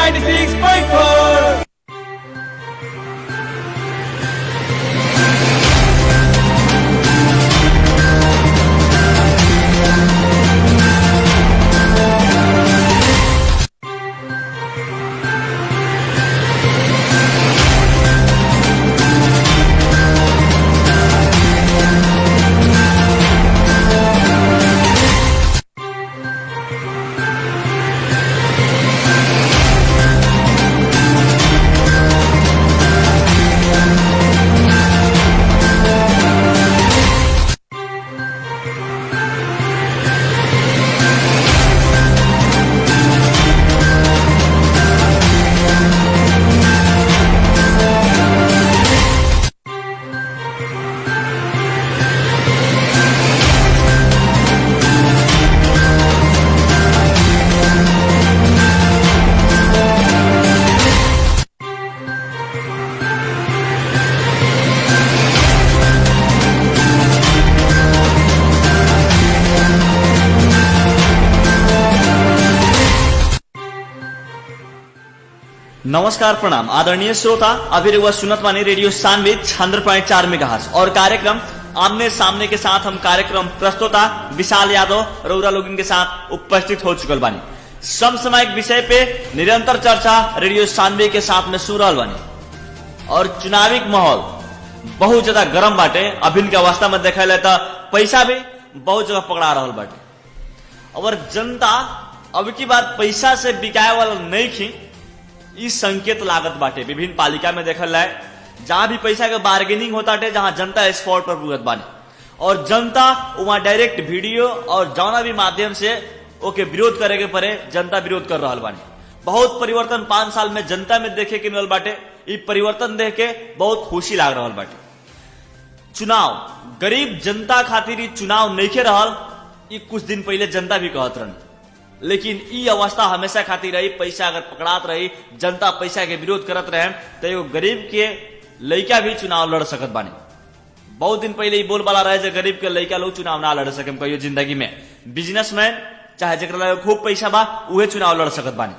96.4। नमस्कार प्रणाम आदरणीय श्रोता, अभी रहुआ सुनत वानी रेडियो सानवी 100.4 मेगाहर्ट्ज और कार्यक्रम आमने सामने के साथ हम कार्यक्रम प्रस्तुता विशाल यादव रउरा लोगन के साथ उपस्थित हो चुकल बानी। समसामयिक विषय पे निरंतर चर्चा रेडियो सानवी के साथ में सुन रहल बानी और चुनावी माहौल बहुत ज्यादा गर्म बाटे। अभिन के अवस्था में देखा जाए तो पैसा भी बहुत जगह पकड़ा रहल बाटे और जनता अब की बात पैसा से बिकाए वाला नहीं खी इस संकेत लागत बाटे। विभिन्न पालिका में देखल जाए जहां भी पैसा के बार्गेनिंग होता है, जहां जनता स्पॉट पर भुगत बानी और जनता वहां डायरेक्ट वीडियो और जौना भी माध्यम से ओके विरोध करे के परे जनता विरोध कर रहा बानी। बहुत परिवर्तन 5 साल में जनता में देखे के मिलल बाटे। इ परिवर्तन देख के बहुत खुशी लाग रहा बाटे। चुनाव गरीब जनता खातिर इ चुनाव नइखे रहल, इ कुछ दिन पहले जनता भी कहत रहन, लेकिन ई अवस्था हमेशा खातिर रही। पैसा अगर पकड़ात रही, जनता पैसा के विरोध करत रहे तो एगो गरीब के लड़का भी चुनाव लड़ सकत बानी। बहुत दिन पहले ही बोल वाला रहे गरीब के लड़का लोग चुनाव ना लड़ सके कहियो जिंदगी में। बिजनेसमैन चाहे जरा खूब पैसा बा उहे चुनाव लड़ सकत बानी।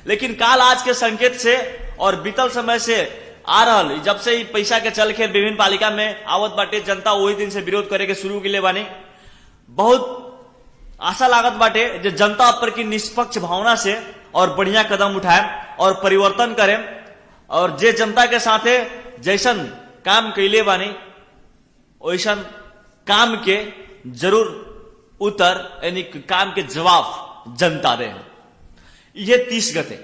लेकिन काल आज के संकेत से और बीतल समय से आ रहल, जब से पैसा के चल खेल विभिन्न पालिका में आवत बाटे, जनता वही दिन से विरोध करे के शुरू के लिए बानी। बहुत आशा लागत बाटे जो जनता पर की निष्पक्ष भावना से और बढ़िया कदम उठाए और परिवर्तन करें और जे जनता के साथे जैसन काम कैले बानी वैसन काम के जरूर उत्तर यानी काम के जवाब जनता दे। ये 30 गते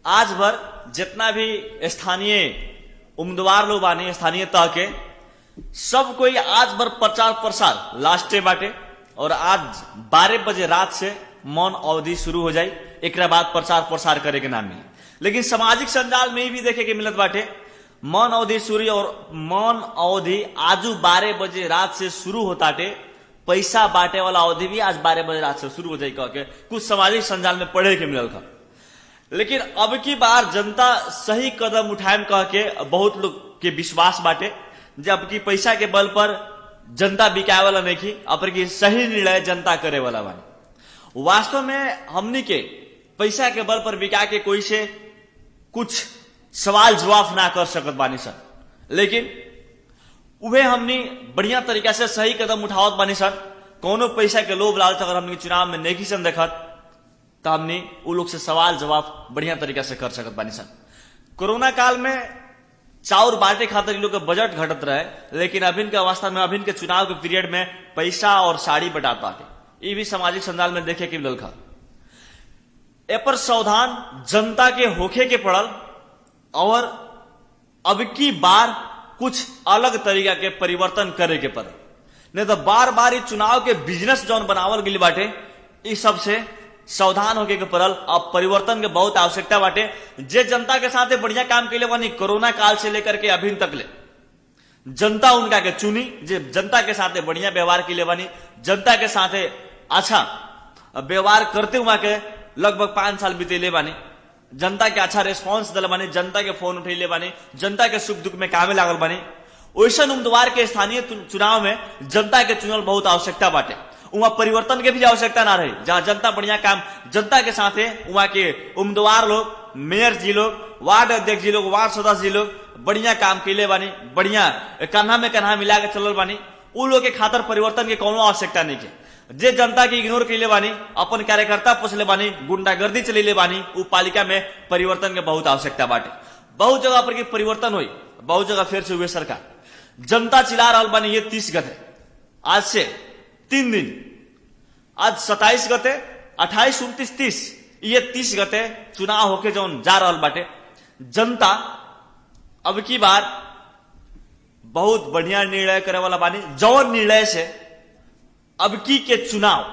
आज भर जितना भी स्थानीय उम्मीदवार लोग बानी, स्थानीय तह के सब कोई आज भर प्रचार प्रसार लास्ट बाटे और आज 12 बजे रात से मौन अवधि शुरू हो जाए। एक बाद प्रचार प्रसार करे के नाम मिली। लेकिन सामाजिक संजाल में भी देखे के मिलत बाटे मौन अवधि शुरू और मौन अवधि आजू 12 बजे रात से शुरू होता टे। पैसा बांटे वाला अवधि भी आज 12 बजे रात से शुरू हो जाए कह के कुछ सामाजिक संजाल में पढ़े के मिलल था। लेकिन अब की बार जनता सही कदम उठाए कह के बहुत लोग के विश्वास बाटे जब की पैसा के बल पर जनता बिकाए वाला नहीं की, अपर की सही निर्णय जनता करे वाला बानी। वास्तव में हमनी के पैसा के बल पर बिका के कोई से कुछ सवाल जवाब ना कर सकत बानी सर, लेकिन उहे हमनी बढ़िया तरीका से सही कदम उठावत बानी सर। कोनो पैसा के लोभ लालच अगर हमनी चुनाव में नहीं सन देखत तो हमनी उ लोग से सवाल जवाब बढ़िया तरीका से कर सकत बानी सर। कोरोना काल में चाउर बांटे खातिर लोग के बजट घटत रहे, लेकिन अभिन के अवस्था में अभिन के चुनाव के पीरियड में पैसा और साड़ी बटात बाटे। ये भी सामाजिक संजाल में देखे के मिलल था। ए पर सावधान जनता के होखे के पड़ल और अब की बार कुछ अलग तरीका के परिवर्तन करे के पड़ल, नहीं तो बार बार ये चुनाव के बिजनेस जौन बनावल गई बाटे इस सबसे सावधान होके के पड़ल। अब परिवर्तन के बहुत आवश्यकता बाटे। जे जनता के साथ बढ़िया काम के लिए बानी कोरोना काल से लेकर के अभी तक ले जनता उनका के चुनी, जे जनता के साथ बढ़िया व्यवहार के लिए बानी, जनता के साथ अच्छा व्यवहार करते हुआ के लगभग 5 साल बीतेले बानी, जनता के अच्छा रेस्पॉन्स दिल बानी, जनता के फोन उठेले बानी, जनता के सुख दुख में कामे लागल बानी। वैसन उम्मीदवार के स्थानीय चुनाव में जनता के चुनल बहुत आवश्यकता बाटे। वहां परिवर्तन के भी आवश्यकता ना रही, जहां जनता बढ़िया काम जनता के साथ है वहां के उम्मीदवार लोग मेयर जी लोग, वार्ड अध्यक्ष जी लोग, वार्ड सदस्य जी लोग बढ़िया काम कैले बानी, बढ़िया कान्हा में कान्हा मिला के चलल बानी। उ लोग के खातर परिवर्तन के कोनो आवश्यकता नहीं के। जे जनता के इग्नोर कैले बानी, अपन कार्यकर्ता पोसले बानी, गुंडागर्दी चलेले बानी, उ पालिका में परिवर्तन के बहुत आवश्यकता बाटे। बहुत जगह पर के परिवर्तन हुई, बहुत जगह फिर से हुए सरकार। जनता चिल्ला रहल बानी ये 30 गते, आज से 3 दिन, आज 27 गते, 28, 29, 30, ये 30 गते चुनाव होके जौन जा रहल बाटे। जनता अब की बार बहुत बढ़िया निर्णय करे वाला बानी। जौन निर्णय से अब की के चुनाव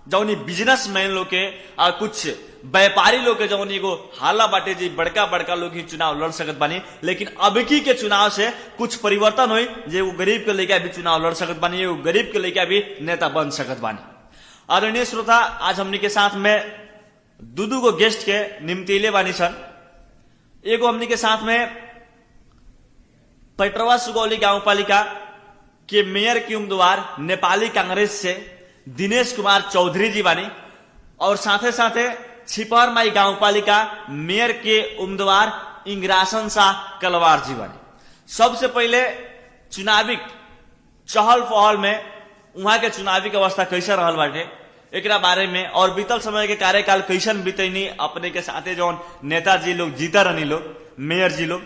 जौन बिजनेसमैन लोग के कुछ व्यापारी लोग के जौन एगो हाला बाटे जी बड़का बड़का लोग ही चुनाव लड़ सकत बानी, लेकिन अब की के चुनाव से कुछ परिवर्तन हुई। जे वो गरीब के लेके भी चुनाव लड़ सकत बानी, वो गरीब के लेके भी नेता बन सकत बानी। आदरणीय श्रोता, आज हमनी के साथ में दू गो गेस्ट के निमतीले बानी सन। एगो हमनी के साथ में पेटरवा सुगौली गांव पालिका के मेयर के उम्मीदवार नेपाली कांग्रेस से दिनेश कुमार चौधरी जी बानी, और साथे साथे छिपर माई गांव पालिका मेयर के उम्मीदवार इंग्रासन शाह कलवार जी बानी। सबसे पहले चुनावी चहल पहल में वहां के चुनावी के अवस्था कैसे रहल बाटे एकरा बारे में, और बीतल समय के कार्यकाल कैसन बीतैनी, अपने के साथे जौन नेताजी लोग जीता रहनी लोग, मेयर जी लोग,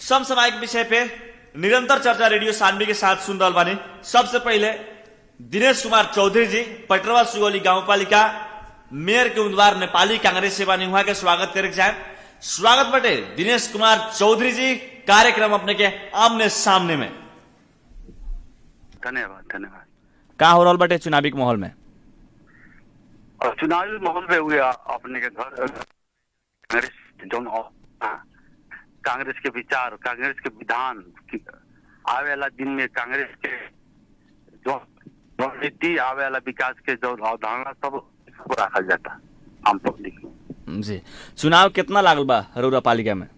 समसामयिक विषय पे निरंतर चर्चा रेडियो सानवी के साथ सुन रहल बानी। सबसे पहले दिनेश कुमार चौधरी जी, पटरवा सुगौली गांव पालिका मेयर के उम्मीदवार नेपाली कांग्रेस से बानी, वहां के स्वागत करे के चाहे। स्वागत बटे दिनेश कुमार चौधरी जी, कार्यक्रम अपने के आमने सामने में। धन्यवाद धन्यवाद। का हो रहल बटे चुनावी के माहौल में? और चुनावी माहौल में हुए अपने के घर कांग्रेस जौन कांग्रेस के विचार, कांग्रेस के विधान, आवे वाला दिन में कांग्रेस के जो नीति, आवे वाला विकास के जो अवधारणा सब रखा जाता आम पब्लिक में। जी, चुनाव कितना लागल बा रउरा पालिका में?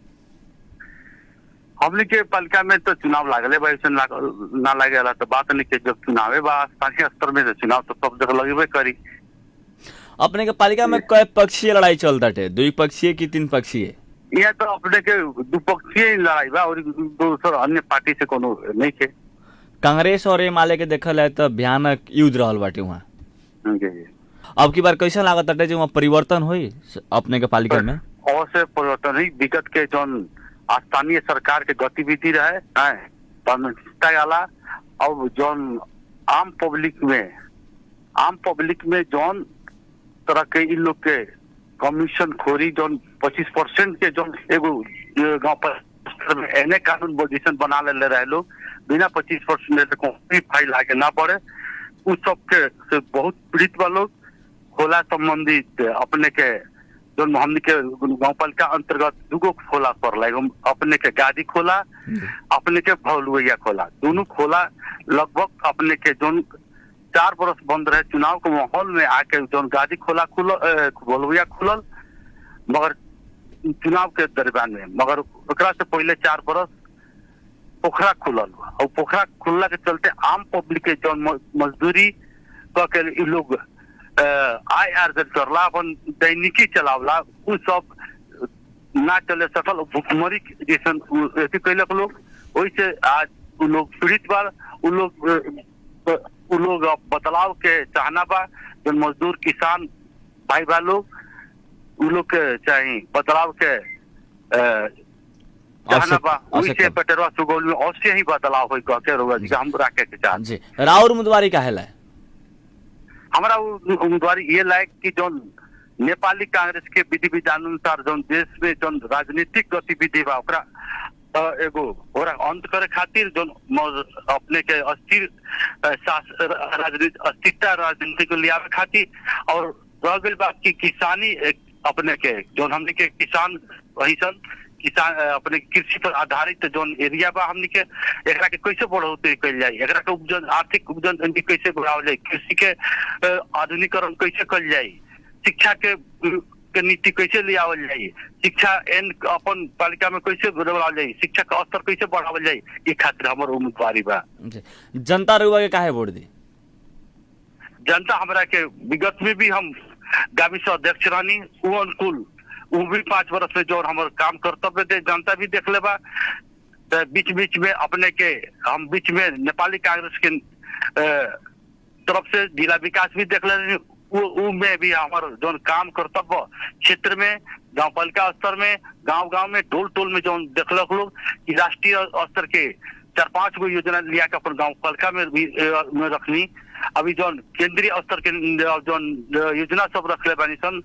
हमने के पालिका में तो चुनाव लागले बा, ऐसे ना लागे वाला तो बात नहीं के। जब चुनावे बा स्थानीय स्तर में, तो चुनाव तो सब जगह लगेबे करी। अपने के पालिका में कई पक्षीय लड़ाई चलता है, 2 पक्षीय की 3 पक्षीय? यह तो अपने के द्विपक्षीय लड़ाई बा, और दूसर अन्य पार्टी से कोनो नहीं के। कांग्रेस और एमाले के देखल है तो भयानक युद्ध रहल बाटे वहाँ। अब की बार कैसा लागत है जो वहाँ परिवर्तन हुई अपने के पालिका में? अवश्य परिवर्तन हुई। विगत के जौन स्थानीय सरकार के गतिविधि रहे वाला, अब जौन आम पब्लिक में जौन तरह के इन लोग के कमीशन खोरी जौन 25% के जौन एगो गाँव पर एने कानून पोजिशन बना ले रहे लोग, बिना 25% में से कोई फाइल आगे ना बढ़े, उस सब के से बहुत पीड़ित बा लोग। खोला संबंधित अपने के जौन हमने के गाँव पालिका अंतर्गत 2 खोला पड़ल, अपने के गादी खोला, अपने के भौलुया खोला, दोनों खोला लगभग अपने के जौन 4 बरस बंद रहे। चुनाव के माहौल में आके जौन गादी खोला भौलुया खुलल, मगर चुनाव के दरमियान में, मगर ओकरा से पहले 4 बरस पोखरा खुलल, और पोखरा खुलला के चलते आम पब्लिक के जौन मजदूरी के लोग आय अर्जन करला, अपन दैनिकी चलावला, उ सब ना चले सकल। भुखमरी जैसन ऐसे कैलक लोग, वैसे आज उ लोग पीड़ित बा। उ लोग बदलाव के चाहना बा। जो मजदूर किसान भाई बा लोग, उ लोग के चाहिए बदलाव के चाहना बा। वैसे पटेरवा सुगौली में अवश्य ही बदलाव हो के रोगा जी हम रखे के चाह जी। राउर उम्मीदवारी काहे ला? हमारा उम्मीदवारी ये लायक कि जो नेपाली कांग्रेस के विधि विधान अनुसार जो देश में जो राजनीतिक गतिविधि बा ओकरा एगो ओरा अंत करे खातिर जो अपने के अस्थिर अस्थिरता राजनीति को लियावे खातिर, और रह गई बात की किसानी अपने के जो हमने के किसान वही सन किसान अपने कृषि पर आधारित जो एरिया बा, हमने के एकरा के कैसे बढ़ोतरी कल जाए, एकरा के उपजन आर्थिक उपजन कैसे बढ़ावल जाए, कृषि के आधुनिकरण कैसे कल जाए, शिक्षा के नीति कैसे ले आवल जाए, शिक्षा अपन पालिका में कैसे बढ़ावल जाए, शिक्षा का स्तर कैसे बढ़ावल जाए, ये खातिर हमारे उम्मीदवारी बा। जनता रुआ के काहे वोट दी? जनता हमारा के विगत में भी हम गाविस अध्यक्ष रानी, वो अनुकूल वो भी 5 वर्ष में जो हमारे काम कर्तव्य थे जनता भी देख लेबा। तो बीच बीच में अपने के हम बीच में नेपाली कांग्रेस के तरफ से जिला विकास भी देख ले, वो में भी हमारे जो काम कर्तव्य क्षेत्र में गांव पालिका स्तर में गांव गांव में टोल टोल में जो देखलक लोग कि राष्ट्रीय स्तर के 4-5 गो योजना लिया के अपन गांव पालिका में भी में रखनी। अभी जो केंद्रीय स्तर के जो योजना सब रखले बानी सन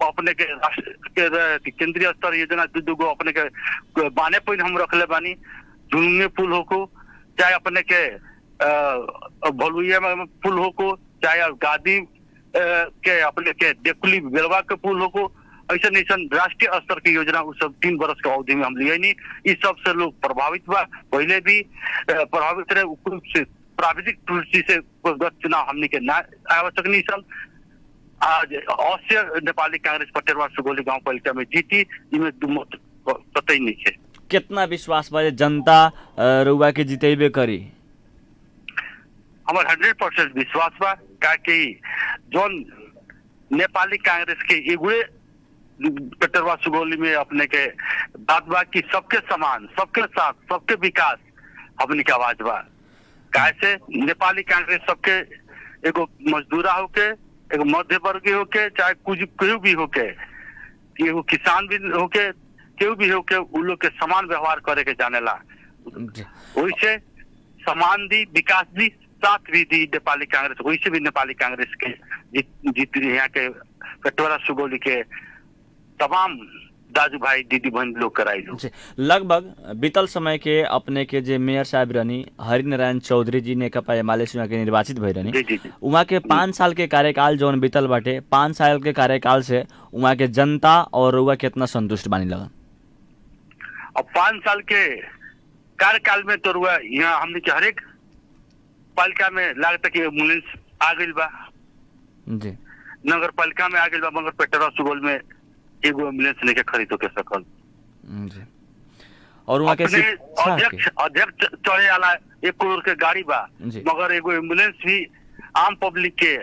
अपने के राष्ट्र के केंद्रीय स्तर योजना दू गो अपने के बाने पॉइंट हम रखले बानी। झुंगे पुल हो को चाहे अपने के भलुइया में पुल हो को चाहे गादी के अपने के डेकुली बेलवा के पुल हो को ऐसा ऐसा राष्ट्रीय स्तर की योजना उस सब 3 वर्ष के अवधि में हम लिए नहीं। इस सब से लोग प्रभावित बा, पहले भी प्रभावित रहे से प्राविधिक दृष्टि से चुनाव हमने के ना आवश्यक नहीं सन। आज अवश्य नेपाली कांग्रेस पटेरवा सुगौली गांव पालिका में जीती, इनमें पता ही नहीं है। कितना विश्वास बा जनता रउआ के जितेबे करी? हमारे 100% विश्वास बा कि जो नेपाली कांग्रेस के एगुए पटेरवा सुगौली में अपने के बात बा कि सबके समान, सबके साथ, सबके विकास अपने के आवाज बा। कैसे नेपाली कांग्रेस सबके एगो मजदूरा होके, एगो मध्य वर्गीय होके, चाहे कुछ केहू भी होके, एगो किसान भी होके, केहू भी होके, उन लोग के समान व्यवहार करे के जानेला। वैसे समान दी, विकास दी, साथ भी दी नेपाली कांग्रेस। वैसे भी नेपाली कांग्रेस के जीत यहाँ के पटेरवा सुगौली के तमाम दाजू भाई दीदी बहन लोग कराई लो। लगभग बीतल समय के अपने के जे मेयर साहब रहनी हरिनारायण चौधरी जी नेकपा एमाले से के निर्वाचित भई रहनी, उहाँ के 5 साल के कार्यकाल जौन बीतल बाटे, 5 साल के कार्यकाल से उहाँ के जनता और रउआ कितना संतुष्ट बानी लगन? अब 5 साल के कार्यकाल में तो रुआ यहाँ हमने के हरेक पालिका में लागत कि एम्बुलेंस आ गई बा जी, नगर पालिका में आ गई बा, मगर पटेरवा सुगौल में एगो एम्बुलेंस लेके खरीद के सकल जी। और वहाँ के अध्यक्ष चढ़े वाला 1 करोड़ के गाड़ी बा, मगर एगो एम्बुलेंस भी आम पब्लिक के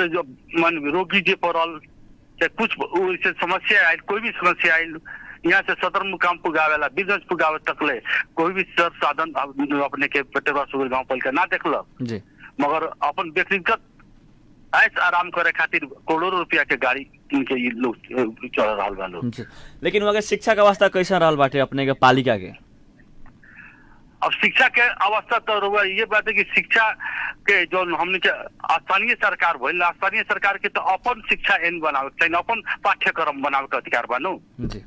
जो मन रोगी जे पड़ल चाहे कुछ समस्या आयल, कोई भी समस्या आयल, यहाँ से सदर मुकाम पुगावेला, बिजनेस पुगावे तकले कोई भी सर साधन अपने के पटेरवा सुगौली गांव पालिका ना देखलक जी, मगर अपन व्यक्तिगत ऐस आराम करे खातिर करोड़ों रुपया के गाड़ी इनके लोग चल रहा बा लोग। लेकिन वहाँ शिक्षा का अवस्था कैसा रहल बाटे अपने के पालिका के? अब शिक्षा के अवस्था तो ये बात है कि शिक्षा के जो हमने के स्थानीय सरकार भइल, स्थानीय सरकार के तो अपन शिक्षा एन बनावे चाहिए, अपन पाठ्यक्रम बनावे के अधिकार बानू जी।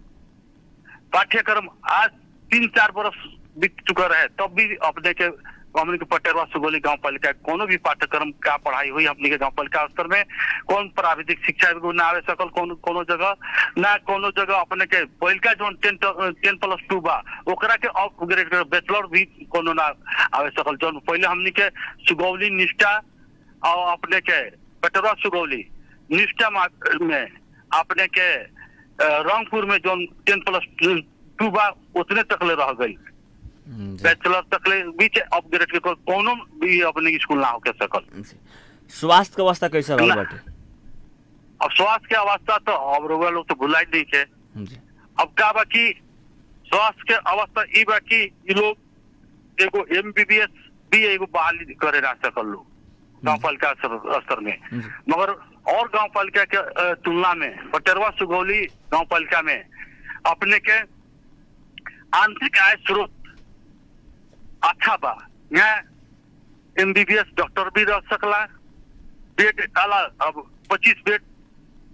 पाठ्यक्रम आज 3-4 वर्ष बीत चुका रहे, तब भी अपने के हमने के पटेरवा सुगौली गांव पालिका कोनो भी पाठ्यक्रम का पढ़ाई हुई हमने के गांव पालिका स्तर में कौन प्राविधिक शिक्षा ना आवे सकल, कोनो जगह ना, कोनो जगह अपने के पहिलका जो 10+2 बा ओकरा के अपग्रेड कर बैचलर भी कोनो ना आवे सकल। जो पहले हमने के सुगौली निष्ठा और अपने के पटेरवा सुगौली निष्ठा में अपने के रंगपुर में जो 10+2 बा उतने तकले रह गई, बैचलर तकले बीच अपग्रेड के कोनो भी अपने स्कूल ना होके सकल। स्वास्थ्य के अवस्था कैसा रहल बाटे? अब स्वास्थ्य के अवस्था तो अब रउआ लोग तो भुलाई नहीं के। अब का बा कि स्वास्थ्य के अवस्था ई बा कि ई लोग एगो MBBS भी एगो बहाली करे ना सकल लोग गांव पालिका स्तर में, मगर और गांव पालिका के तुलना में पटेरवा सुगौली गांव पालिका में अपने के आंतरिक आय स्रोत अच्छा बा। यहाँ MBBS डॉक्टर भी रह सकला, बेड आला अब 25 बेड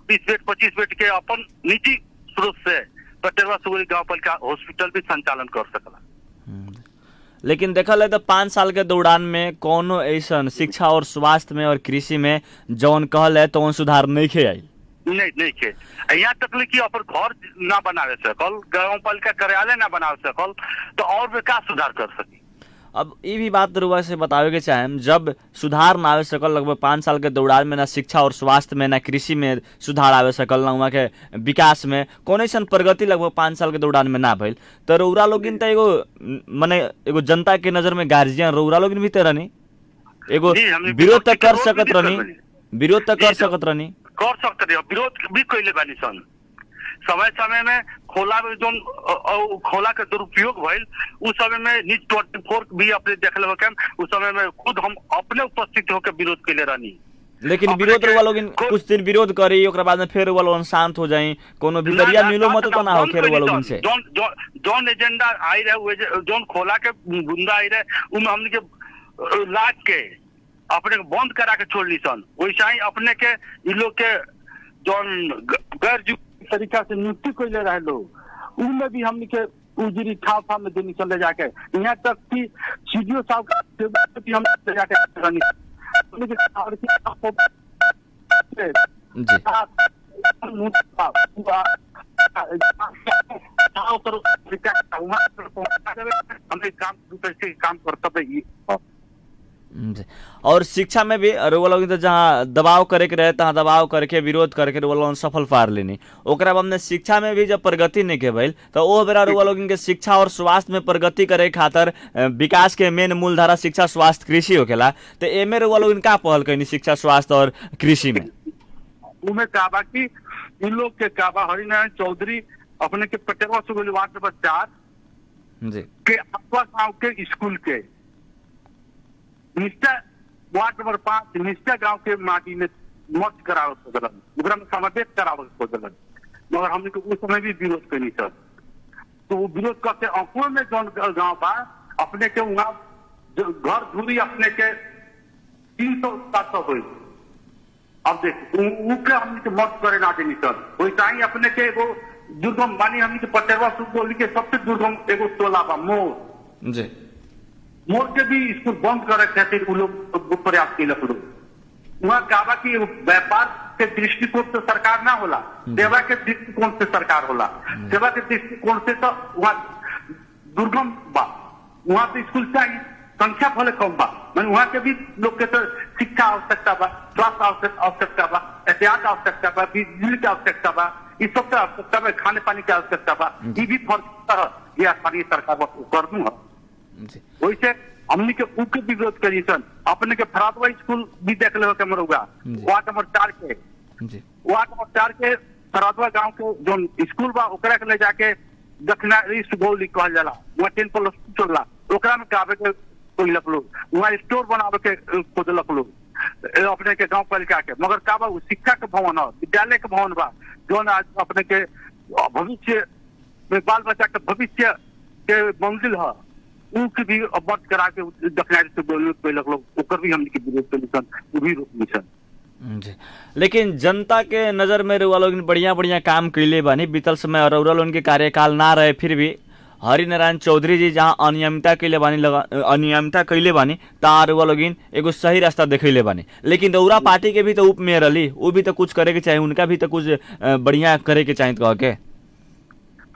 20 बेड 25 बेड के अपन निजी स्रोत से पटेरवा सुगौली गांव पालिका हॉस्पिटल भी संचालन कर सकला। लेकिन देखल है तो 5 साल के दौरान में कोनो ऐसा शिक्षा और स्वास्थ्य में और कृषि में जौन कहल है तो सुधार नहीं खे आई, नहीं खे। यहाँ तक कि अपन घर ना बनावे सकल, गांव पालिका कार्यालय ना बनावे सकल, तो और विकास सुधार कर सकी। अब ये भी बात रुआ से बतावे के चाहे, जब सुधार ना आवे सकल लगभग 5 साल के दौरान में, ना शिक्षा और स्वास्थ्य में, ना कृषि में सुधार आवे सकल, ना वहाँ के विकास में कौन सन प्रगति लगभग 5 साल के दौरान में ना भइल, तो रउरा लोगिन तो एगो माने एगो जनता के नजर में गार्जियन रउरा लोगिन भी तो रहनी, एगो विरोध तो कर सकत रहनी, विरोध तो कर सकत रहनी। कर सकते रहे, विरोध भी कैले बानी सन। समय समय में खोला में जो खोला के दुरुपयोग भइल उस समय में न्यूज 24 भी अपने देख ले उस समय में खुद हम अपने उपस्थित होकर विरोध कैले रहनी। लेकिन विरोध रउआ लोग कुछ दिन विरोध करी, ओकरा बाद में फिर रउआ लोग शांत हो जाई, कोनो भितरिया मिलो मत तो ना हो खेर रउआ लोग से जोन एजेंडा आई रहे, जोन खोला के गुंडा आई रहे उनमें हमने के लाद के अपने बंद करा के छोड़ ली सन। वैसा ही अपने के इन लोग के जोन गैर तरीका से नियुक्ति को ले रहे लोग उनमें भी हमने के उजरी ठाव में देनी चले जाके, यहाँ तक कि सीडीओ साहब भी हम जाके काम करता। और शिक्षा में भी रउआ लोग तो जहाँ दबाव करे के रहे तहाँ दबाव करके विरोध करके रउआ लोग सफल पार लेनी, ओकरा बाद में शिक्षा में भी जब प्रगति नहीं के भइल तो वो बेरा रउआ लोग के शिक्षा और स्वास्थ्य में प्रगति करे खातिर विकास के मेन मूलधारा शिक्षा स्वास्थ्य कृषि होखेला, तो एमे रउआ लोग का पहल कइनी शिक्षा स्वास्थ्य और कृषि में? उमे काबा की इन लोग के काबा हरिनारायण चौधरी अपने के पटेवा सुगुल वार्ड नंबर 4 जी के अपवा गांव के स्कूल के निष्ठा वार्ड नंबर 5 निष्ठा गांव के माटी में मर्ज करावत खोजलन, ओकरा में समावेश करावत खोजलन, मगर हमने को उस समय भी विरोध करनी सर। तो वो विरोध करते अंकुर में जौन गांव बा अपने के वहां घर दूरी अपने के 300-700 हुई। अब देख उनके हमने के मर्ज करे ना देनी सर। वैसा ही अपने के एगो दुर्गम बानी हमने के पटेवा सुगोली के सबसे दुर्गम एगो टोला बा मोर जी, मोर के भी स्कूल बंद करे खातिर वो लोग प्रयास कैलक लोग। वहाँ काबा की व्यापार के दृष्टिकोण से सरकार ना होला, सेवा के दृष्टिकोण से सरकार होला। सेवा के दृष्टिकोण से तो वहाँ दुर्गम बा, वहाँ तो स्कूल चाहिए, संख्या भले कम बा, मैंने वहाँ के भी लोग के तो शिक्षा आवश्यकता बा, स्वास्थ्य आवश्यकता बा, एहतियात आवश्यकता बा, बिजली की आवश्यकता बा, इस सब का आवश्यकता बा, खाने पानी की आवश्यकता बा। ये भी फर्क यह स्थानीय सरकार कर दूँ वैसे हमने के उनके विरोध करी सन। अपने के फरादवा स्कूल भी देख ले के मरुगा वार्ड नंबर 4 के वार्ड नंबर 4 के फरादवा गांव के जो स्कूल बा ओकरा के ले जाके दक्षिणारी सुगौली कहल जाला, वहाँ 10+2 चलला, ओकरा में काबे के कोइलक लोग, वहाँ स्टोर बनावे के खोदलक लोग अपने के गांव पालिका के। मगर काबा शिक्षा के भवन है, विद्यालय के भवन बा जो आज अपने के भविष्य में बाल बच्चा के भविष्य के मंजिल है, उनके भी अवगत करा के दक्षिणारी से कोइलक लोग, ओकर भी हमने के विरोध करी सन, वो भी रोकनी सन। जी, लेकिन जनता के नजर में रउआ लोग बढ़िया बढ़िया काम कैले बानी बीतल समय, और रउआ लोग के कार्यकाल ना रहे फिर भी हरिनारायण चौधरी जी जहाँ अनियमितता कैले बानी तहाँ रउआ लोग एगो सही रास्ता देखले बानी। लेकिन रउरा पार्टी के भी तो उप मेयर रही, वो भी तो कुछ करे के चाहे, उनका भी तो कुछ बढ़िया करे के चाहिए कह के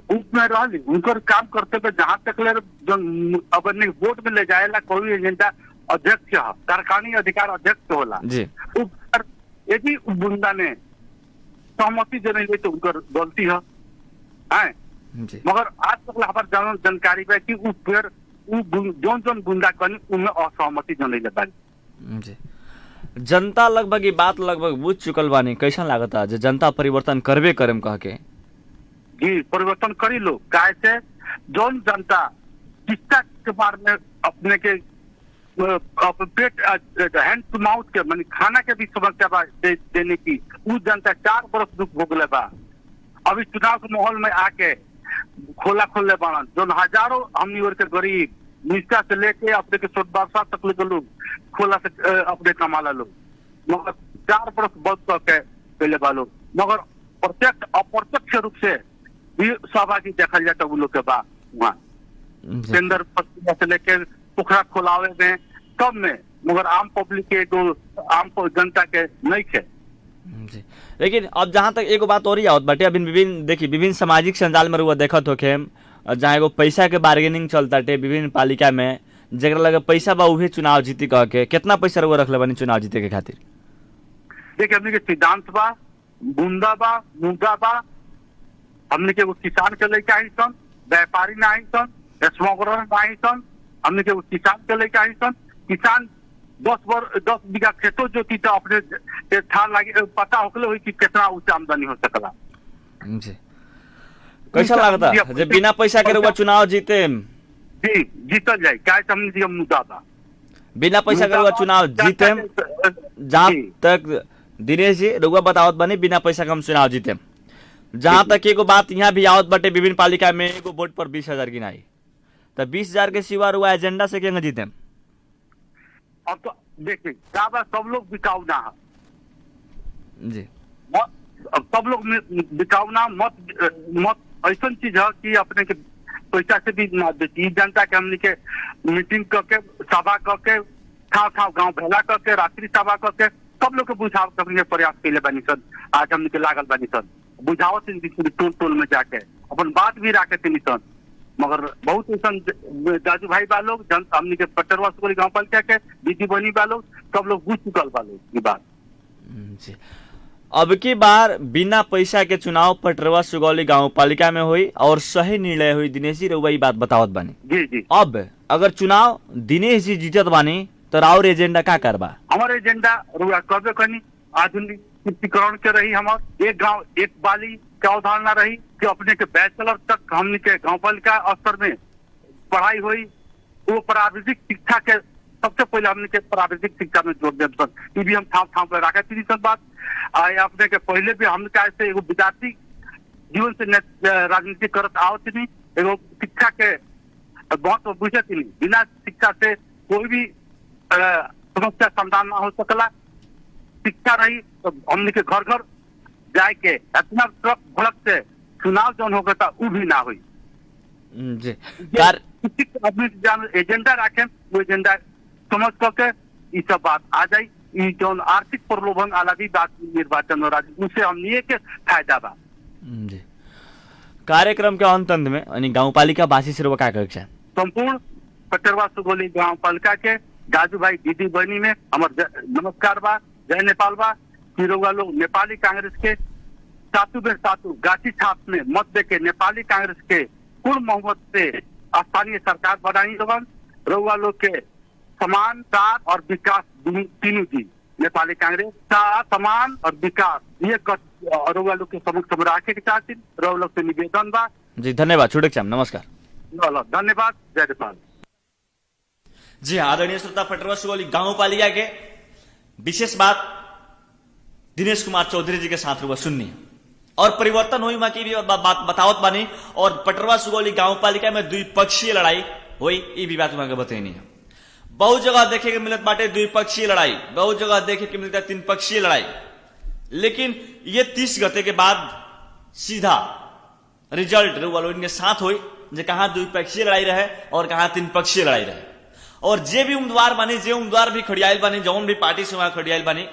उप में रही उनकर काम करते हुए जहाँ तक ले जो अपने वोट में ले जाएला कोई एजेंडा अध्यक्ष है, कारखानी अधिकार अध्यक्ष होला जी, यदि बुंदा ने सहमति जन तो उनकर गलती है मगर आज तक हमारे जानकारी है कि जोन जोन गुंडा कनी उनमें असहमति जनैले बानी जी। जनता लगभग ये बात लगभग बुझ चुकल बानी, कैसा लागता जे जनता परिवर्तन करबे करेम कह के? जी परिवर्तन करी लो, काहे से जोन जनता शिक्षा के बारे में अपने के पेट हैंड टू माउथ के मानी खाना के भी समस्या देने की वो जनता 4 बरस दुख भोगले बा। अभी चुनाव के माहौल में आके खोला खोलने बाड़न जो हजारों हमनी और के गरीब निष्ठा से लेके अपने के सोटबासा तक ले लोग खोला से अपने कमाला लोग, मगर 4 बरस बंद करके पहले वालों, मगर प्रत्यक्ष अप्रत्यक्ष रूप से भी सहभागी देखा जाता वो लोग के बा वहाँ टेंडर प्रक्रिया से लेके पोखरा खोलावे में सब में, मगर आम पब्लिक के आम जनता के नहीं थे जी। लेकिन अब जहाँ तक एगो बात और ही आवत बाटे, अभी विभिन्न सामाजिक संजाल में रुआ देखत होखे जहाँ एगो पैसा के बार्गेनिंग चलता विभिन्न पालिका में, जरा लगे पैसा बा उहे चुनाव जीती कह के, कितना पैसा रुआ रखले बानी चुनाव जीते के खातिर? देखिए हमने के सिद्धांत बा, गुंडा बा, मुद्दा बा, हमने के किसान के लेके आई सन, व्यापारी ना आई सन, स्मगलर ना आई सन, हमने के किसान के लेके आई सन। किसान 10 बीघा खेतो जोती तो अपने था लगे पता होकले हुई कि कितना उच्च आमदनी हो सकला। जी कैसा लगता है जे बिना पैसा के रउआ चुनाव जीते? जी जीतल जाए क्या हमने दिया मुद्दा था। बिना पैसा के रउआ चुनाव जीते जहाँ तक दिनेश जी रउआ बतावत बनी बिना पैसा के हम चुनाव जीते। जहाँ तक एगो बात यहाँ भी आवत बटे विभिन्न पालिका में एगो वोट पर 20,000 गिनाई तो 20,000 के सिवा रुआ एजेंडा से क्या जीते? अब तो देखिए सब लोग बिकाऊ ना है जी, सब लोग बिकाऊ ना मत ऐसा चीज है कि अपने के पैसा से भी ना बेची। जनता के हमने के मीटिंग करके सभा करके ठाव ठाव गाँव भेला करके रात्रि सभा करके सब लोग के बुझाव करने के प्रयास कैले बनी सन। आज हमने के लागल बनी सन बुझावत टोल टोल में जाके अपन बात भी रखे थे सन। मगर बहुत ऐसा दाजू भाई बा लोग हमने के पटरवा सुगोली गाँव पालिका के दीदी बनी बा लोग सब लोग बुझ चुकल बा लोग ये बात। जी अब की बार बिना पैसा के चुनाव पटरवा सुगौली गांव पालिका में हुई और सही निर्णय हुई। दिनेश जी रउआ बात बतावत बानी। जी जी अब अगर चुनाव दिनेश जी जीतत बानी तो राउर एजेंडा का करबा? हमारे एजेंडा रुआ करबे करनी आधुनिकीकरण के रही। हमार एक गांव एक बाली का अवधारणा रही कि अपने के बैचलर तक हमने के गाँव पालिका स्तर में पढ़ाई हुई। वो प्राविधिक शिक्षा के सबसे पहले हमने के प्राविधिक शिक्षा में जोड़ देते सन। भी हम ठाम पर रखे थी सब बात आए अपने के पहले भी हम कैसे एगो विद्यार्थी जीवन से राजनीति करत आवत नहीं। एगो शिक्षा के बहुत बुझे थी। बिना शिक्षा से कोई भी समस्या समाधान ना हो सकला। शिक्षा रही तो हमने के घर घर जाए के इतना ट्रक भड़क से चुनाव जौन होगा था वो भी ना हुई। जी एजेंडा रखे वो एजेंडा समझ करके ये सब बात आ जाए। ये जौन आर्थिक प्रलोभन वाला भी बात निर्वाचन और उससे हमने के फायदा बा। जी कार्यक्रम के अंत में यानी गाँव पालिका वासी से क्या कक्षा संपूर्ण पटरवा सुगोली गाँव पालिका के दाजू भाई दीदी बहनी में हमार नमस्कार बा। जय नेपाल बा। रउआ लोग नेपाली कांग्रेस के सातु बेर सातु गाछी छाप में मत दे के नेपाली कांग्रेस के पूर्ण मोहम्मद से स्थानीय सरकार बनाई। रउआ लोग के समान साथ और विकास तीनों जी नेपाली कांग्रेस साथ समान और विकास ये रउआ लोग के समक्ष हम रखे के चाहती। रउआ लोग से निवेदन बा। जी धन्यवाद छुटक श्याम नमस्कार। धन्यवाद जय नेपाल। जी आदरणीय श्रोता पटरवा सुगौली गांव पालिका के विशेष बात दिनेश कुमार चौधरी जी के साथ रुआ सुननी और परिवर्तन हुई मां की भी बात बतावत बानी। और पटरवा सुगौली गांव पालिका में द्विपक्षीय लड़ाई हुई ये भी बात वहां बतानी है। बहुत जगह देखे के मिलत बाटे द्विपक्षीय लड़ाई, बहुत जगह देखे के मिलता है 3 पक्षीय लड़ाई। लेकिन ये 30 गते के बाद सीधा रिजल्ट रुआ लोग के साथ हुई जो कहां द्विपक्षीय लड़ाई रहे और कहां 3 पक्षीय लड़ाई रहे। और जे भी उम्मीदवार बानी जे उम्मीदवार भी खड़ियाल बानी जौन भी पार्टी से वहां खड़ियाल बानी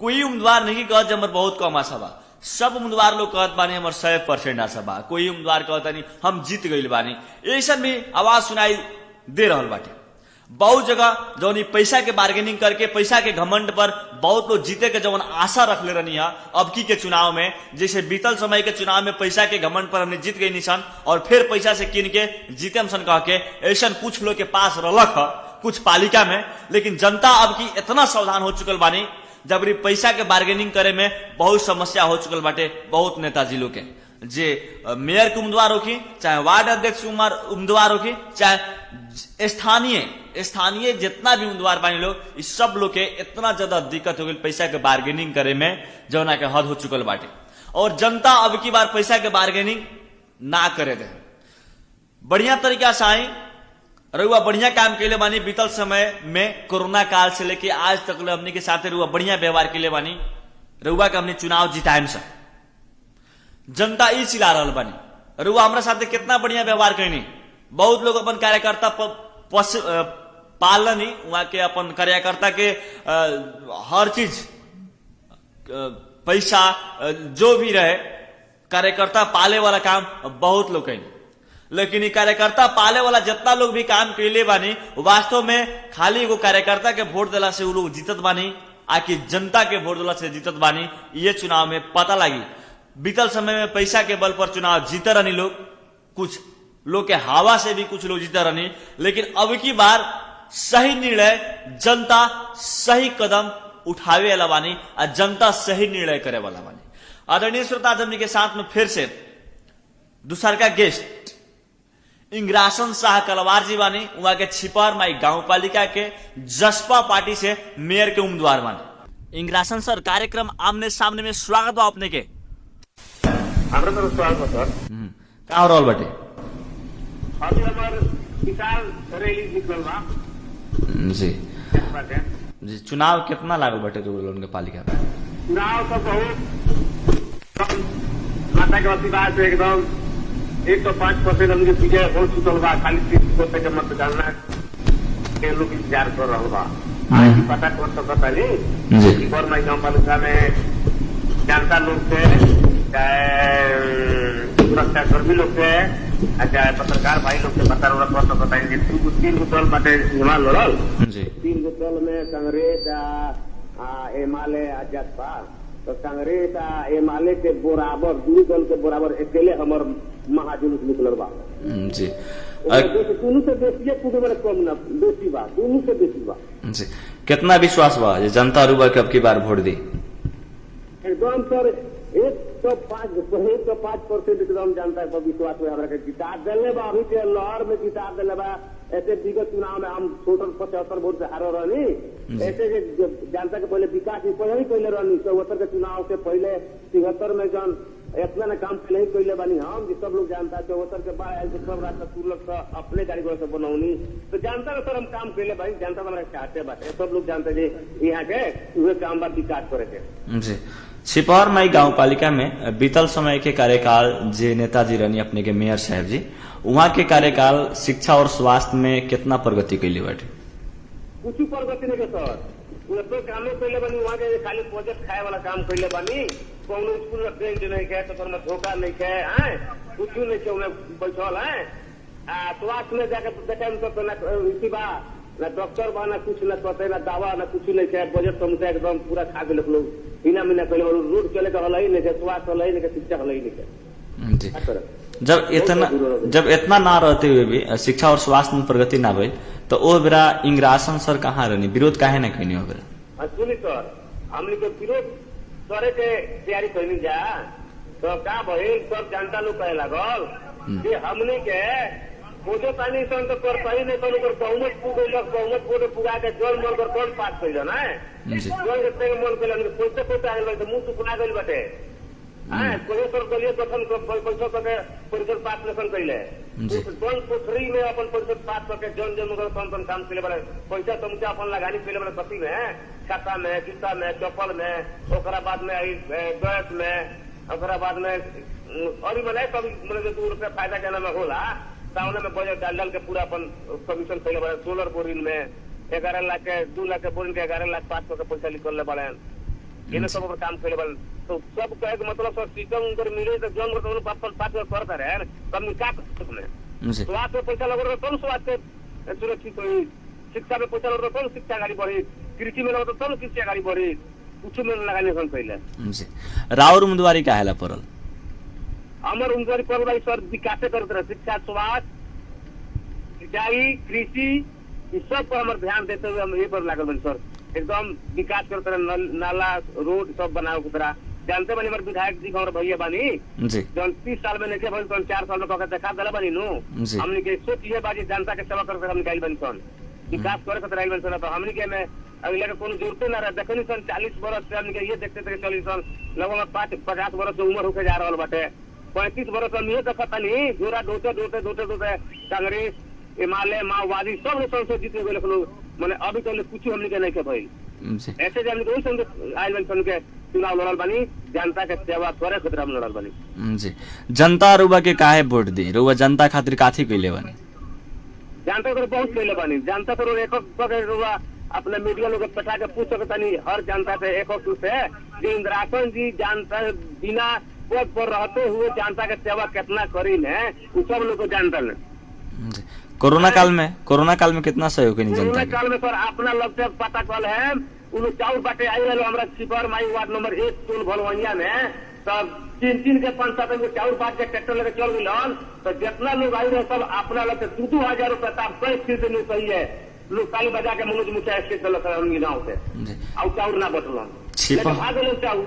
कोई उम्मीदवार नहीं कहत हमर बहुत कम आशा बा। सब उम्मीदवार लोग कहत बानी हमर 100% आशा बा। कोई उम्मीदवार कहता नहीं हम जीत गई बानी। ऐसा भी आवाज सुनाई दे रहा बाटे। बहुत जगह जौन पैसा के बार्गेनिंग करके पैसा के घमंड पर बहुत लोग जीते के जौन आशा रख ले रही है अब की के चुनाव में। जैसे बीतल समय के चुनाव में पैसा के घमंड पर हमने जीत गई निशान और फिर पैसा से कीन के जीते सन कह के ऐसा कुछ लोग के पास रलक है कुछ पालिका में। लेकिन जनता अब की इतना सावधान हो चुकल बानी जबरी पैसा के बार्गेनिंग करे में बहुत समस्या हो चुकल बाटे। बहुत नेताजी लोग के जे मेयर के उम्मीदवार होखी चाहे वार्ड अध्यक्ष उम्मीदवार होखी चाहे स्थानीय जितना भी उम्मीदवार बानी लोग इस सब लोग के इतना ज्यादा दिक्कत हो गई पैसा के बार्गेनिंग करे में जौना के हद हो चुकल बाटे। और जनता अब की बार पैसा के बार्गेनिंग ना करे दे बढ़िया तरीका से आई। रउआ बढ़िया काम के लिए बानी। बीतल समय में कोरोना काल से लेके आज तक हमने के साथ रउआ बढ़िया व्यवहार के लिए बानी। रउआ के हमने चुनाव जिताएम से जनता ई चिल्ला रहा बानी। रउआ हमारे साथ कितना बढ़िया व्यवहार करनी। बहुत लोग अपन कार्यकर्ता पालनी वहां के अपन कार्यकर्ता के हर चीज पैसा जो भी रहे कार्यकर्ता पाले वाला काम बहुत लोग करें। लेकिन कार्यकर्ता पाले वाला जितना लोग भी काम कैले बानी वास्तव में खाली एगो कार्यकर्ता के वोट दिला से वो लोग जीतत बानी आकि जनता के वोट दिला से जीतत बानी ये चुनाव में पता लगी। बीतल समय में पैसा के बल पर चुनाव जीते रहनी लोग कुछ लोग के हवा से भी कुछ लोग जीते रहनी। लेकिन अब की बार सही निर्णय, जनता सही कदम उठावे वाला बानी और जनता सही निर्णय करे वाला बानी। आदरणीय श्रोता, जमनी के साथ में फिर से दूसर का गेस्ट इंग्रासन शाह कलवार जी बानी, वहां के छिपार माई गांव पालिका के जसपा पार्टी से मेयर के उम्मीदवार बानी। इंग्रासन सर, कार्यक्रम आमने सामने में स्वागत बा अपने के। हमरा तो स्वागत है सर। का हो रहल बाटे? अभी हमार विशाल रैली निकलल बा जी जी। चुनाव कितना लागल बाटे रूरल के पालिका में? चुनाव तो बहुत माता के आशीर्वाद से एकदम 105% हमके विजय हो चुकल बा। खाली 30% के मतदान के लोग इंतजार कर रहा बा। आज ही पता कर सकता नहीं कि और माई गाँव पालिका में जनता लोग से, चाहे सुरक्षा कर्मी लोग से, चाहे पत्रकार भाई लोग से पता कर सकता है। 3 गो दल बाटे चुनाव लड़ल। 3 गो दल में कांग्रेस, एमाले, जसपा। तो कांग्रेस आ एमाले के बराबर, 2 दल के बराबर अकेले हमार महाजुलूस निकलल बा जी। दोनों से बेसी खुद मेरे कम ना बेसी बा, दोनों से बेसी बा जी। कितना विश्वास बा जे जनता रूबा के अब की बार वोट दी? एकदम सर 105% एकदम जनता पर विश्वास हुआ। हमरा के जिता दिले बा, अभी के लहर में जिता दिले बा। ऐसे विगत चुनाव में हम टोटल 75 वोट से हारो रहनी। ऐसे जनता के पहले विकास पहले ही कैले रहनी। 74 के चुनाव से पहले 73 में जन इतना न काम पहले ही कैले बानी हम, जो सब लोग जानता है। 74 के बाद सब रास्ता तुरलक अपने गाड़ी घोड़ा से बनौनी। तो जानता है सर हम काम कैले बानी, जनता हमारा चाहते बाटे। सब लोग जानते हैं यहाँ के उहे काम बा विकास करे के जी। छिपौर माई गांव पालिका में बीतल समय के कार्यकाल जे नेताजी रहनी अपने के मेयर साहब जी, वहाँ के कार्यकाल शिक्षा और स्वास्थ्य में कितना प्रगति कैले बाटे? कुछ प्रगति नहीं सर, तो काम कैले बानी। वहाँ के खाली प्रोजेक्ट खाए वाला काम कैले बानी। कौनो स्कूल में बेंच नहीं है, तो में धोखा नहीं है, कुछ नहीं है बैठल है। स्वास्थ्य में जाकर देखे बा न डॉक्टर बा, न कुछ न कहते, न दवा, न कुछ नहीं है। बजट समझे एकदम पूरा खा गए लोग। बिना महीना कैले रोड चले का हल ही नहीं है, स्वास्थ्य हल ही नहीं है, शिक्षा हल ही नहीं है। जब इतना ना रहते हुए भी शिक्षा और स्वास्थ्य में प्रगति ना भई, तो ओ बेरा इंग्रासन सर कहाँ रहनी? विरोध काहे ना कहनी हो बेरा? सुनी सर, हमने के विरोध करे के तैयारी करनी जा, तो का भइल सब जनता लोग कहे लागल कि हमने के खोजो पानी सन तो कर पाई नहीं, तो बहुमत बहुमत बोर्ड पुगा के जल मन कर कौन पास कैल ना जल के मन कैल खोजते खोजते आगे तो मुंह सुखना गई बाटे। कोई दलीय गठन पैसा करके परिषद पास लेसन कैले, जन पोखरी में अपन परिषद पास करके जन जन कौन काम कैले बड़े। पैसा तुमके अपन लगानी कैले बड़े कथी में, खाता में, जूता में, चप्पल में, ओकरा बाद में गैस में, ओकरा बाद में और मैंने कभी मैंने 2 रुपया फायदा के नाम होला सामने में बजट डाल के पूरा अपन कमीशन कैले बड़े। सोलर बोरिंग में 11 लाख के 2 लाख के बोरिंग के 11 लाख पास करके पैसा निकल बड़े। इन्हें सब पर काम कैले बड़े। तो सब कहे के मतलब सर सिस्टम उनकर मिले तो जन पास करता रहे तब का स्वास्थ्य में पैसा लगे कौन स्वास्थ्य सुरक्षित हुई, शिक्षा में पैसा लगे कौन शिक्षा गाड़ी बढ़ी, कृषि में लगे कौन कृषि गाड़ी बढ़ी, कुछ में लगाने पहले। राउर उम्मीदवारी का है पड़ल? हमारे उम्मीदवारी पड़ल सर विकास करते रहे। शिक्षा, स्वास्थ्य, सिंचाई, कृषि, इस सब पर हमारे ध्यान देते हुए हम ये पर लागल बनी सर। एकदम विकास करते रहे, नाला रोड सब बनाओ की तरह। जानते बनी हमारे विधायक जी हमारे भैया बानी जौन 30 साल में नहीं भाई 4 साल में कह देखा दिला बनी नु हमने के सोच ये बाजी जनता के सेवा करके हम गइल बनी सन विकास करे खातिर आइल बनी सन। तो हमने के में अगले के कोनो जरूरत ना रहे। देखनी सन 40 वर्ष से हमने के ये देखते थे चली सन लगभग 50 वर्ष से उम्र होके जा रहल बाटे। 35 वर्ष हम ये देखता नहीं जोरा दोते कांग्रेस, एमाले, माओवादी सब ने संसद जीते गए लोग। मैंने अभी तक कुछ हमने के नहीं के भाई ऐसे हमने कोई संसद आइल बनी सन के चुनाव लड़ल बानी, जनता के सेवा करे खातिर हम लड़ल बानी जी। जनता रुआ के काहे वोट दी? रुआ जनता खातिर काथी कइले बानी? जनता को बहुत कइले बानी। जनता को एक रुआ अपने मीडिया लोग पटा के पूछ सकता नहीं हर जनता से एक से इंद्रासन जी जानता बिना पद पर रहते हुए जनता के सेवा कितना करी है वो सब लोग को जानता है। कोरोना काल में कितना सहयोग है जनता? कोरोना काल में सर अपना लगता पता कल है उन चाउर बाटे आई रहे हमारा छिपर माई वार्ड नंबर 1 टोल भलवनिया में तब 3 के 5-7 को चाउर बांट के ट्रैक्टर लेके चल गए। तो जितना लोग आई रहे सब अपना लगता 2-2 हजार रुपया तब कई खरीदने सही है। लोग ताली बजा के मनोज मुखिया स्टेज चलत हमनी गाँव से जी और चाउर ना बटलन छिपा भाग गए चाउर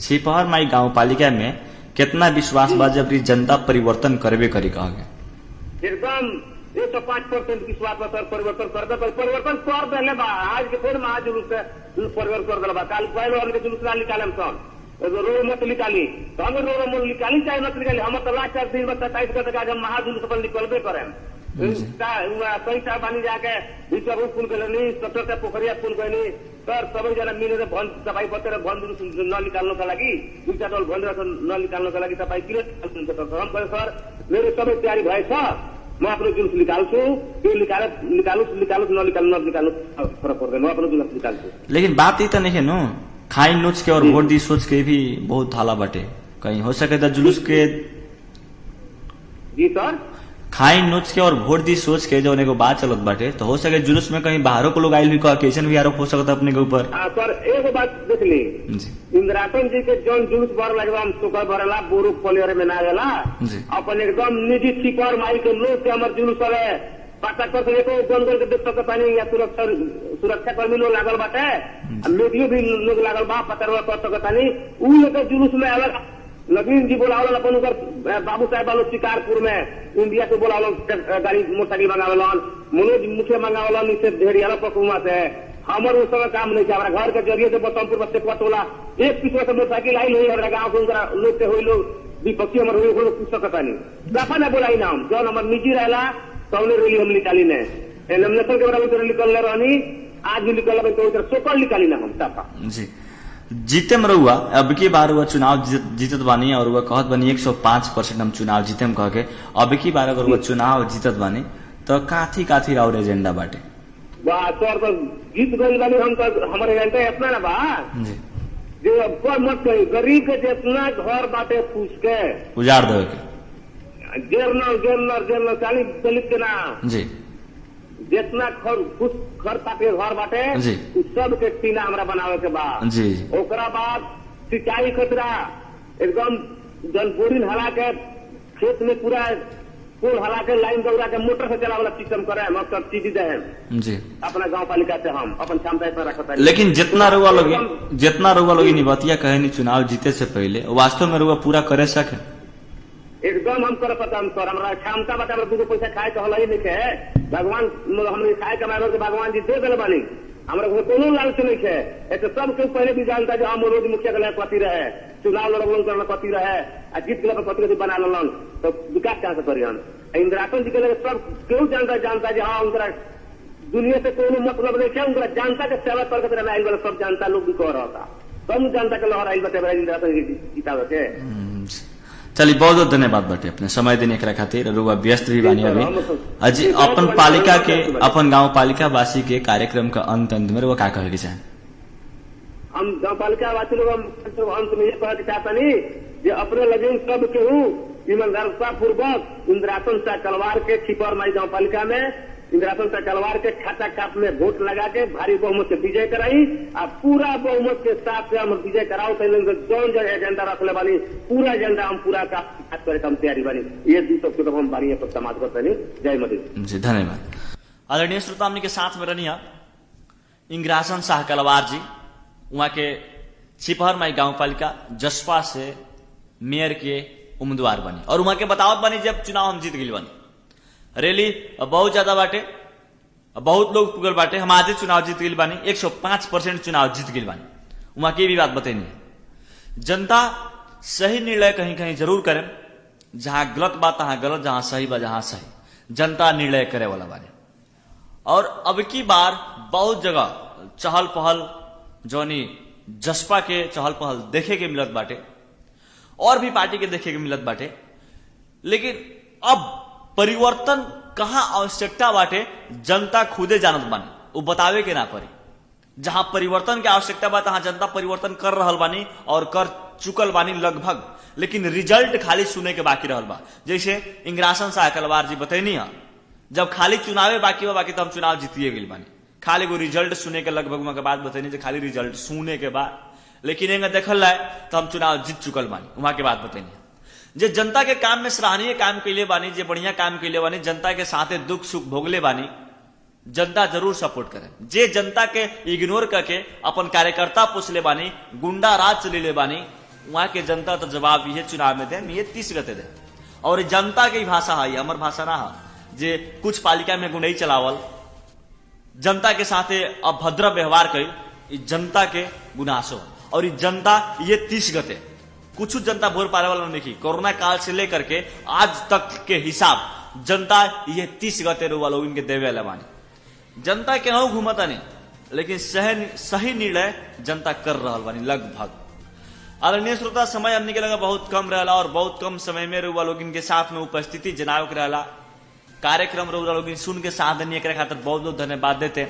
छिपहर माई गाँव पालिका में कितना विश्वास बा जब जनता परिवर्तन करबे करी कहा गया एकदम 105% विश्वास पर सर परिवर्तन कर दे परिवर्तन कर देले बा आज के फिर महाजुलूस से परिवर्तन कर देले बा काल पहले और के जुलूस ना निकाले हम सन रो मत निकाली तो हम रो मत निकाली चाहे मत निकाली हम तो लास्ट 4 दिन में 27 गते आज हम महाजुलूस पर निकलबे करें कई साहब बानी जाके बीच पुल गलनी सटर से पोखरिया पुल गनी सर सबै जना मिलेर भन तपाईँ बतेर भन ननिकाल्नुका लागि दुईटा दल भनेर ननिकाल्नुका लागि तपाईँ किन हम कहे सर मेरो सबै तयारी भएछ म आफ्नो जुलुस निकाल्छु त्यो निकालुस ननिकाल्नु फरक पर्दैन म आफ्नो जुलुस निकाल्छु लेकिन बात ही तो नहीं है नो खाई नोच के और वोट दी सोच के भी बहुत थाला बटे कहीं हो सके तो जुलूस के जी सर खाई नोच के और वोट दी सोच के जो को बात चलत बाटे तो हो सके जुलूस में कहीं बाहरों को लोग आयल भी कैसन भी आरोप हो सकता अपने के ऊपर सर एगो बात देख ली इंद्रासन जी के जौन जुलूस भर लगे हम सुकर भरेला बोरू पलियर में ना गेला अपन एकदम निजी छिपर माई के लोग के हमारे जुलूस है पता कर सके जंगल के देख सकता नहीं या सुरक्षा कर्मी लोग लागल बाटे मीडियो भी लोग लागल बा पता कर सकता नहीं उ लेकर जुलूस में अलग नवीन जी बोलावल अपन बाबू साहब वालों शिकारपुर में इंडिया से बोलावल गाड़ी मोटरसाइकिल मंगावलन मनोज मुखिया मंगावलन इसे ढेरियाला पकुमा से हमारे उस समय काम नहीं हमारा घर के जरिए से बसंतपुर बच्चे पटोला एक पिछले से मोटरसाइकिल आई हुई हमारे गाँव के लोग के हुई लोग विपक्षी हमारे हुई लोग पूछ सकता नहीं दफा न बोलाई ना हम जौन हमारे निजी रहला तो रैली हम निकाली ने नॉमिनेशन के बराबर निकल रहनी आज भी निकल तो सोकल निकाली ना हम दफा जी जीतेम रहुआ अब की बार हुआ चुनाव जीतत बानी और हुआ कहत बानी 105% हम चुनाव जीतेम कह के अब की बार अगर हुआ चुनाव जीतत बानी तो काथी और एजेंडा बाटे वाह सर तो जीत गई बानी हम तो हमारे एजेंडा इतना ना बा जी जो अब मत कही गरीब के जितना घर बाटे पूछ के उजाड़ दे के जेरनर चाली दलित के ना जी जितना घर पाके घर बाटे सब के टीना हमरा बनावे के बाद जी ओकरा बाद सिंचाई खतरा एकदम जल बोरिंग हला के खेत में पूरा पुल हला के लाइन दौड़ा के मोटर से चला वाला सिस्टम करे हम सब्सिडी दे जी अपना गांव पालिका से हम अपन क्षमता पर रखता लेकिन जितना रुआ लोग निबतिया कहे नहीं चुनाव जीते से पहले वास्तव में रुआ पूरा करे सके एकदम हम कर पता सर हमारा क्षमता बता दूगो पैसा खाए तो हल ही नहीं है भगवान हमने खाए कमाए के भगवान जी दे दिल बानी हमारे घर कोनो लालच नहीं है ऐसे सब के पहले भी जानता जो हम मनोज मुखिया के कथी रहे चुनाव लड़वन करना कथी रहे आ जीत के कथी बना लन तो विकास कहाँ से करियन इंदिरासन जी के लगे सब क्यों जानता जो हाँ उनका दुनिया से कोनो मतलब नहीं है उनका जनता के सेवा करके आयल वाला सब जनता लोग भी कह रहा था सब जनता के लहर आयल बता इंदिरासन जी जीता के चलिए बहुत बहुत धन्यवाद बाटे अपने समय देने के खातिर रुआ व्यस्त भी बानी अभी अजी अपन पालिका के अपन गांव पालिका वासी के कार्यक्रम का अंत में रुआ क्या कहे चाहे हम गांव पालिका वासी लोग अंत में ये कहना चाहता नहीं जो अपने लगे सब के हूँ ईमानदारता पूर्वक इंदिरासन शाह कलवार के छिपर माई गांव पालिका में इंदिरासन शाह कलवार के खाता काप में वोट लगा के भारी बहुमत से विजय कराई और पूरा बहुमत के साथ से हम विजय कराओ जौन जगह एजेंडा रख ले बानी पूरा एजेंडा हम पूरा करे हम तैयारी बानी ये दू सब हम बानी पर समाज करते नहीं जय मोदी जी धन्यवाद आदरणीय श्रोता हमने के साथ में रनिया इंदिरासन शाह कलवार जी वहाँ के छिपहर माई गाँव पालिका जसपा से मेयर के उम्मीदवार बनी और वहाँ के बतावत बनी जब चुनाव हम जीत गई बनी रैली बहुत ज्यादा बाटे बहुत लोग पुगल बाटे हम आधे चुनाव जीत गई बानी 105% चुनाव जीत गई बानी वहां की भी बात बतेनी जनता सही निर्णय कहीं कहीं जरूर करें जहां गलत बात तहां गलत जहां सही बा जहां सही जनता निर्णय करे वाला बाने और अब की बार बहुत जगह चहल पहल जोनी जसपा के चहल पहल देखे के मिलत बाटे और भी पार्टी के देखे के मिलत बाटे लेकिन अब परिवर्तन कहाँ आवश्यकता बाटे जनता खुदे जानत बानी वो बतावे के ना पड़ी जहां परिवर्तन के आवश्यकता बा तहां जनता परिवर्तन कर रहल बानी और कर चुकल बानी लगभग लेकिन रिजल्ट खाली सुने के बाकी रहल बा जैसे इंदिरासन शाह कलवार जी बतैनी है जब खाली चुनावे बाकी बा बाकी तो हम चुनाव जीतिए गई बानी खाली वो रिजल्ट सुने के लगभग के बाद बतैनी खाली रिजल्ट सुने के बाद लेकिन देखल जाए तो हम चुनाव जीत चुकल बानी वहां के बाद बतैनी जे जनता के काम में सराहनीय काम कैले बानी जे बढ़िया काम कैले बानी जनता के साथे दुख सुख भोगले बानी जनता जरूर सपोर्ट करे। जे जनता के इग्नोर करके अपन कार्यकर्ता पोसले बानी, गुंडा राज चले बानी, वहां के जनता तो जवाब ये चुनाव में दे, ये 30 गते दे। और जनता की भाषा है, हमर भाषा ना है। जे कुछ पालिका में गुंडई चलावल, जनता के साथ अभद्र व्यवहार कई, जनता के गुनासो। और जनता ये 30 गते कुछ जनता भोर पारे वाला नहीं, कोरोना काल से लेकर के आज तक के हिसाब जनता ये 30 गते वाला इनके देवे वाला बानी। जनता के नौ घूमता नहीं, लेकिन सही निर्णय जनता कर रहा बानी लगभग। आदरणीय श्रोता, समय हमने के लगा बहुत कम रहला और बहुत कम समय में रुआ लोग इनके साथ में उपस्थिति जनाव के रहला। कार्यक्रम रुआ लोग सुन के साथ देने के खातिर बहुत बहुत धन्यवाद देते।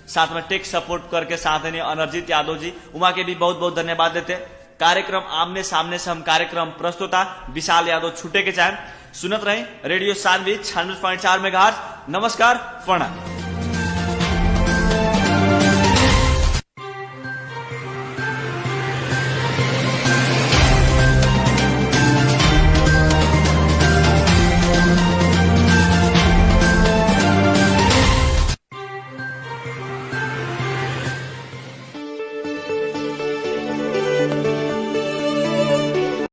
साथ में टेक सपोर्ट करके साथ देने अनर्जित यादव जी, उमा के भी बहुत बहुत धन्यवाद देते। कार्यक्रम आमने सामने से हम कार्यक्रम प्रस्तुता विशाल यादव छूटे के चाहे सुनत रहे रेडियो सानवी 96.4 मेगाहर्ट्ज। नमस्कार, प्रणाम।